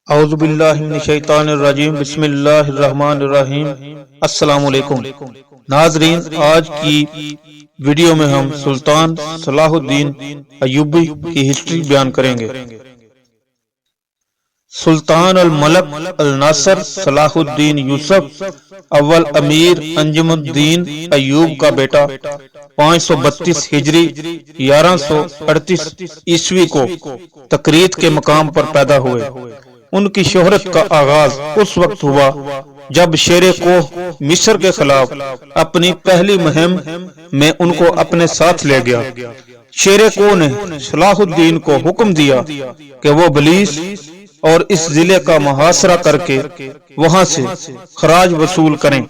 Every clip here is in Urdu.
اعوذ باللہ من الشیطان الرجیم بسم اللہ الرحمن الرحیم۔ السلام علیکم ناظرین، آج کی ویڈیو میں ہم سلطان صلاح الدین ایوبی کی ہسٹری بیان کریں گے۔ سلطان الملک الناصر صلاح الدین یوسف اول امیر انجم الدین ایوب کا بیٹا 532 ہجری 1138 عیسوی کو تکریت کے مقام پر پیدا ہوئے۔ ان کی شہرت کا آغاز اس وقت ہوا جب شیر کوہ مصر کے خلاف اپنی پہلی مہم میں ان کو اپنے ساتھ لے گیا۔ شیر کوہ نے صلاح الدین کو حکم دیا کہ وہ بلیس اور اس ضلع کا محاصرہ کر کے وہاں سے خراج وصول کریں۔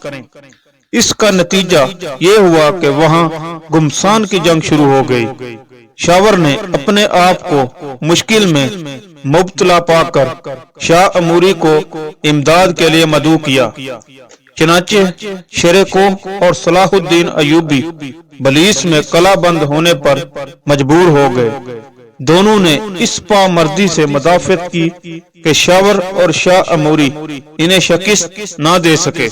اس کا نتیجہ یہ ہوا کہ وہاں گمسان کی جنگ شروع ہو گئی۔ شاور نے اپنے آپ کو مشکل میں مبتلا پا کر شاہ اموری کو امداد کے لیے مدعو کیا۔ چنانچہ شیر کوہ اور صلاح الدین ایوبی بلیس میں قلعہ بند ہونے پر مجبور ہو گئے۔ دونوں نے اس پامردی سے مدافعت کی کہ شاور اور شاہ اموری انہیں شکست نہ دے سکے۔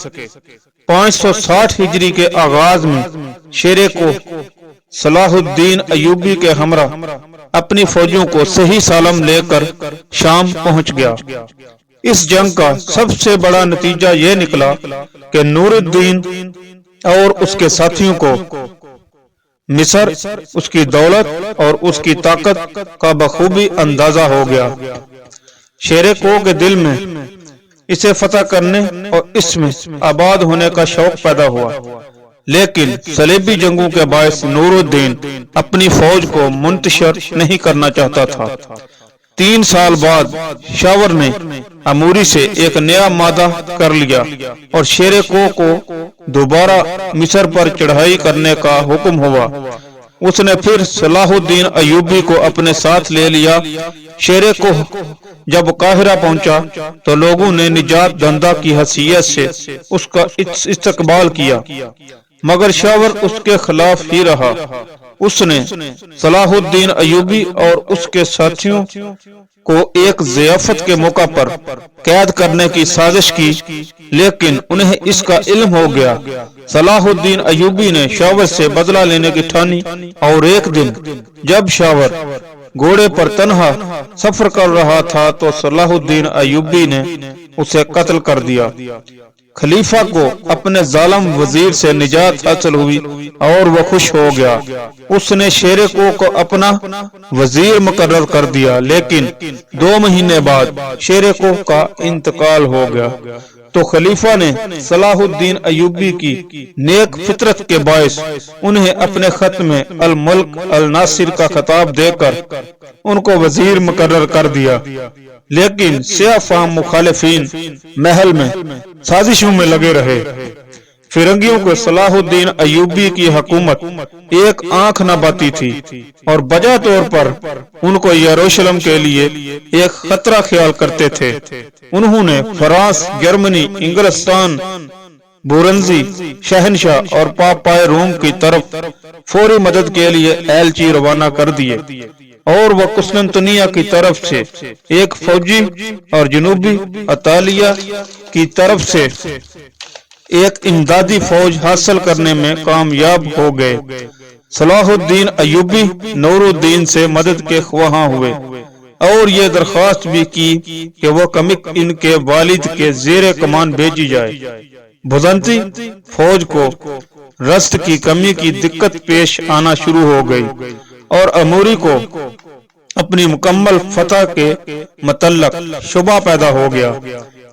560 ہجری کے آغاز میں شیر کوہ صلاح الدین ایوبی کے ہمراہ اپنی فوجوں کو صحیح سالم لے کر شام پہنچ گیا۔ اس جنگ کا سب سے بڑا نتیجہ یہ نکلا کہ نور الدین اور اس کے ساتھیوں کو مصر، اس کی دولت اور اس کی طاقت کا بخوبی اندازہ ہو گیا۔ شیر کوہ کے دل میں اسے فتح کرنے اور اس میں آباد ہونے کا شوق پیدا ہوا، لیکن صلیبی جنگوں کے باعث نور الدین اپنی فوج کو منتشر نہیں کرنا چاہتا تھا۔ 3 سال بعد شاور نے اموری سے ایک نیا معاہدہ کر لیا اور شیر کوہ کو دوبارہ مصر پر چڑھائی کرنے کا حکم ہوا۔ اس نے پھر صلاح الدین ایوبی کو اپنے ساتھ لے لیا۔ شیر کوہ جب قاہرہ پہنچا تو لوگوں نے نجات دہندہ کی حیثیت سے اس کا استقبال کیا، مگر شاور اس کے خلاف ہی رہا۔ اس نے صلاح الدین ایوبی اور اس کے ساتھیوں کو ایک ضیافت کے موقع پر قید کرنے کی سازش کی، لیکن انہیں اس کا علم ہو گیا۔ صلاح الدین ایوبی نے شاور سے بدلہ لینے کی ٹھانی اور ایک دن جب شاور گھوڑے پر تنہا سفر کر رہا تھا تو صلاح الدین ایوبی نے اسے قتل کر دیا۔ خلیفہ کو اپنے ظالم وزیر سے نجات حاصل ہوئی اور وہ خوش ہو گیا۔ اس نے شیر کوہ کو اپنا وزیر مقرر کر دیا، لیکن 2 مہینے بعد شیر کوہ کا انتقال ہو گیا تو خلیفہ نے صلاح الدین ایوبی کی نیک فطرت کے باعث انہیں اپنے خط میں الملک الناصر کا خطاب دے کر ان کو وزیر مقرر کر دیا، لیکن سیاہ فام مخالفین محل میں سازشوں میں لگے رہے۔ فرنگیوں کو صلاح الدین ایوبی کی حکومت ایک آنکھ نہ باتی تھی اور بجا طور پر ان کو یروشلم کے لیے ایک خطرہ خیال کرتے تھے۔ انہوں نے فرانس، جرمنی، انگلستان، بورنزی شہنشاہ اور پاپائے روم کی طرف فوری مدد کے لیے ایلچی روانہ کر دیے، اور وہ قسطنطنیہ کی طرف سے ایک فوجی اور جنوبی اطالیہ کی طرف سے ایک امدادی فوج حاصل کرنے میں کامیاب ہو گئے۔ صلاح الدین ایوبی نور الدین سے مدد کے خواہاں ہوئے اور یہ درخواست بھی کی کہ وہ کمک ان کے والد کے زیر کمان بھیجی جائے۔ بزنطی فوج کو رسد کی کمی کی دقت پیش آنا شروع ہو گئی اور اموری کو اپنی مکمل فتح کے متعلق شبہ پیدا ہو گیا۔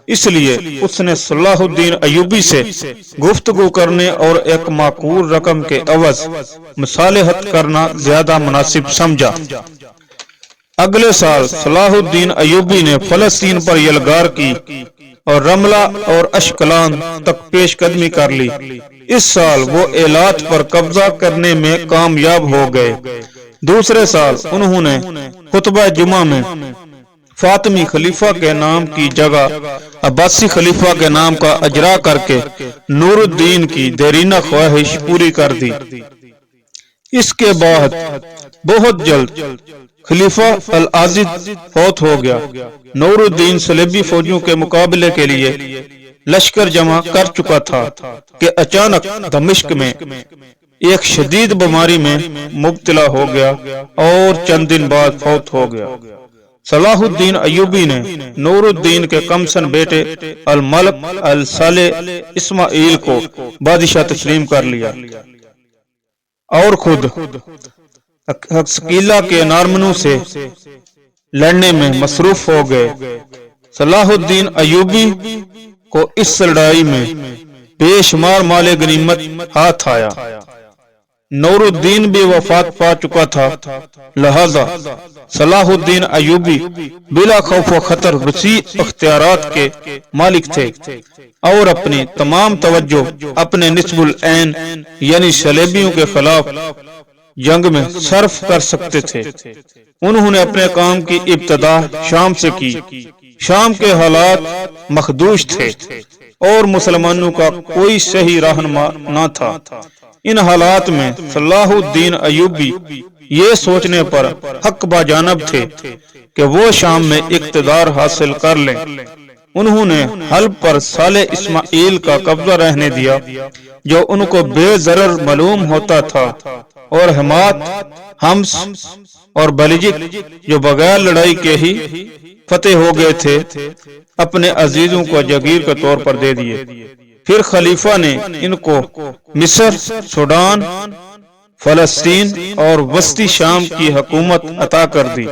اس لیے اس نے صلاح الدین ایوبی سے گفتگو کرنے اور ایک معقول رقم کے عوض مصالحت کرنا زیادہ مناسب سمجھا۔ اگلے سال صلاح الدین ایوبی نے فلسطین پر یلغار کی اور رملہ اور اشکلان تک پیش قدمی کر لی۔ اس سال وہ ایلات پر قبضہ کرنے میں کامیاب ہو گئے۔ دوسرے سال انہوں نے خطبہ جمعہ میں فاطمی خلیفہ کے نام کی جگہ عباسی خلیفہ کے نام کا اجرا کر کے نور الدین کی دیرینہ خواہش پوری کر دی۔ اس کے بعد بہت جلد خلیفہ العاضد فوت ہو گیا۔ نور الدین صلیبی فوجوں کے مقابلے کے لیے لشکر جمع کر چکا تھا کہ اچانک دمشق میں ایک شدید بیماری میں مبتلا ہو گیا اور چند دن بعد فوت ہو گیا۔ صلاح الدین ایوبی نے نور الدین کے کمسن بیٹے الملک الصالح اسماعیل کو بادشاہ تسلیم کر لیا اور خود حقیقہ کے نارمنو سے لڑنے میں مصروف ہو گئے۔ صلاح الدین ایوبی کو اس لڑائی میں بے شمار مال غنیمت ہاتھ آیا۔ نور الدین بھی وفات پا چکا تھا، لہذا صلاح الدین ایوبی بلا خوف و خطر وسیع اختیارات کے مالک تھے اور اپنی تمام توجہ اپنے نصب العین یعنی صلیبیوں کے خلاف جنگ میں صرف کر سکتے تھے۔ انہوں نے اپنے کام کی ابتدا شام سے کی۔ شام کے حالات مخدوش تھے اور مسلمانوں کا کوئی صحیح رہنما نہ تھا۔ ان حالات میں صلاح الدین ایوبی یہ سوچنے پر حق باجانب تھے کہ وہ شام میں اقتدار حاصل کر لیں۔ انہوں نے حلب پر صالح اسماعیل کا قبضہ رہنے دیا جو ان کو بے ضرر معلوم ہوتا تھا، اور حمات، حمص اور بلجک جو بغیر لڑائی کے ہی فتح ہو گئے تھے اپنے عزیزوں کو جگیر کے طور پر دے دیے۔ پھر خلیفہ نے ان کو مصر، سوڈان، فلسطین اور وسطی شام کی حکومت عطا کر دی۔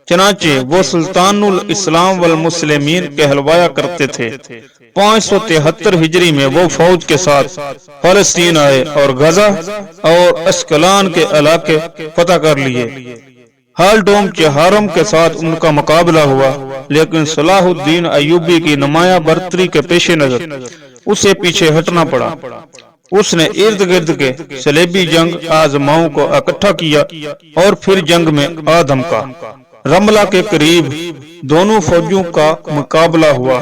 چنانچہ وہ سلطان الاسلام والمسلمین کہلوایا کرتے تھے۔ 573 ہجری میں وہ فوج کے ساتھ فلسطین آئے اور غزہ اور اسکلان کے علاقے فتح کر لیے۔ ہالڈوم چہارم کے ساتھ ان کا مقابلہ ہوا، لیکن صلاح الدین ایوبی کی نمایاں برتری کے پیش نظر اسے پیچھے ہٹنا پڑا۔ اس نے ارد گرد کے صلیبی جنگ آزماؤں کو اکٹھا کیا اور پھر جنگ میں آ دھمکا۔ رملہ کے قریب دونوں فوجوں کا مقابلہ ہوا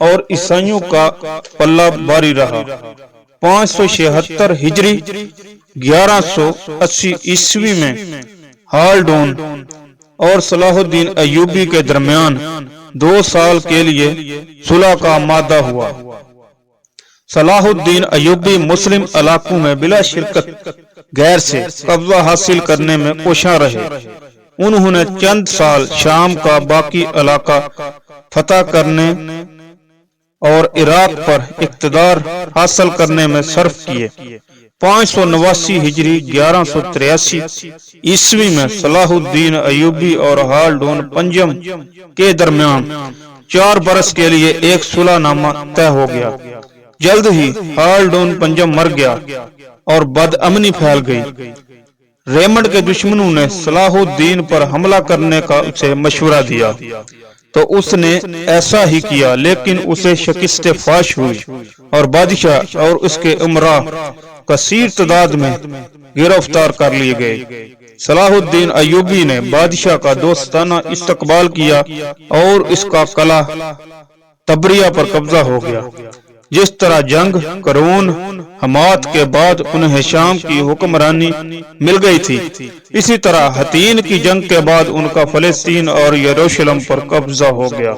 اور عیسائیوں کا پلہ باری رہا۔ 576 ہجری 1180 عیسوی میں ہالڈون اور صلاح الدین ایوبی کے درمیان 2 سال کے لیے صلح کا مادہ ہوا۔ صلاح الدین ایوبی مسلم علاقوں میں بلا شرکت غیر سے قبضہ حاصل کرنے میں کوشاں رہے۔ انہوں نے چند سال شام کا باقی علاقہ فتح کرنے اور عراق پر اقتدار حاصل کرنے میں صرف کیے۔ 589 ہجری 1183 عیسوی میں صلاح الدین ایوبی اور ہالڈون پنجم کے درمیان 4 برس کے لیے ایک صلح نامہ طے ہو گیا۔ جلد ہی ہالڈون پنجم مر گیا اور بد امنی پھیل گئی۔ ریمنڈ کے دشمنوں نے صلاح الدین پر حملہ کرنے کا اسے مشورہ دیا تو اس نے ایسا ہی کیا، لیکن اسے شکست فاش ہوئی اور بادشاہ اور اس کے امراء کثیر تعداد میں گرفتار کر لیے گئے۔ صلاح الدین ایوبی نے بادشاہ کا دوستانہ استقبال کیا اور اس کا قلعہ تبریہ پر قبضہ ہو گیا۔ جس طرح جنگ قرون حمات کے بعد انہیں شام کی حکمرانی مل گئی تھی، اسی طرح حطین کی جنگ کے بعد ان کا فلسطین اور یروشلم پر قبضہ ہو گیا۔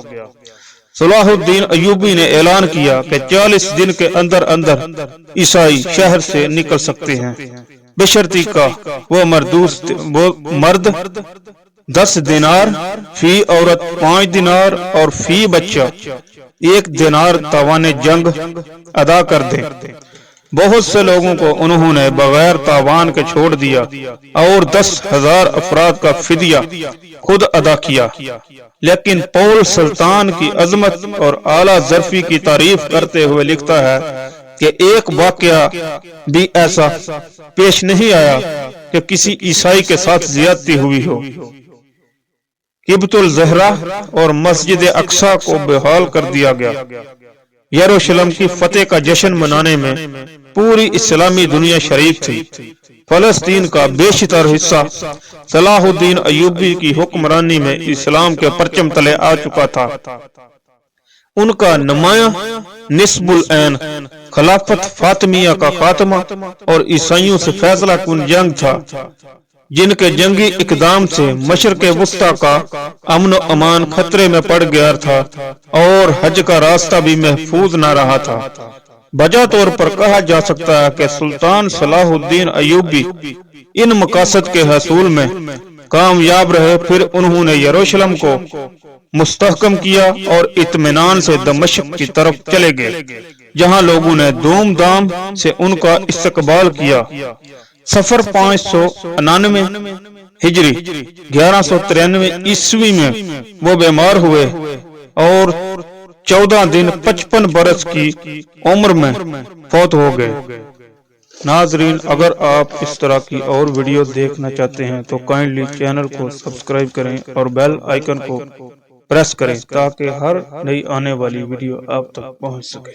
صلاح الدین ایوبی نے اعلان کیا کہ 40 دن کے اندر اندر عیسائی شہر سے نکل سکتے ہیں، بشرطی کا وہ مرد 10 دینار، فی عورت 5 دینار اور فی بچہ 1 دینار تاوان جنگ ادا کر دیں۔ بہت سے لوگوں کو انہوں نے بغیر تاوان کے چھوڑ دیا اور 10,000 افراد کا فدیہ خود ادا کیا۔ لیکن پول سلطان کی عظمت اور اعلیٰ ظرفی کی تعریف کرتے ہوئے لکھتا ہے کہ ایک واقعہ بھی ایسا پیش نہیں آیا کہ کسی عیسائی کے ساتھ زیادتی ہوئی ہو۔ قبۃ الزہرا اور مسجد اقصی کو بحال کر دیا گیا۔ یروشلم کی فتح کا جشن منانے میں پوری اسلامی دنیا شریک تھی۔ فلسطین کا بیشتر حصہ صلاح الدین ایوبی کی حکمرانی میں اسلام کے پرچم تلے آ چکا تھا۔ ان کا نمایاں نصب العین خلافت فاطمیہ کا خاتمہ اور عیسائیوں سے فیصلہ کن جنگ تھا جن کے جنگی اقدام سے مشرق وسطی کا امن و امان خطرے میں پڑ گیا تھا اور حج کا راستہ بھی محفوظ نہ رہا تھا۔ بجا طور پر کہا جا سکتا ہے کہ سلطان صلاح الدین ایوبی ان مقاصد کے حصول میں کامیاب رہے۔ پھر انہوں نے یروشلم کو مستحکم کیا اور اطمینان سے دمشق کی طرف چلے گئے، جہاں لوگوں نے دھوم دھام سے ان کا استقبال کیا۔ سفر 599 ہجری 1193 عیسوی میں وہ بیمار ہوئے اور 14 دن 55 برس کی عمر میں فوت ہو گئے۔ ناظرین، اگر آپ اس طرح کی اور ویڈیو دیکھنا چاہتے ہیں تو کائنڈلی چینل کو سبسکرائب کریں اور بیل آئیکن کو پریس کریں تاکہ ہر نئی آنے والی ویڈیو آپ تک پہنچ سکے۔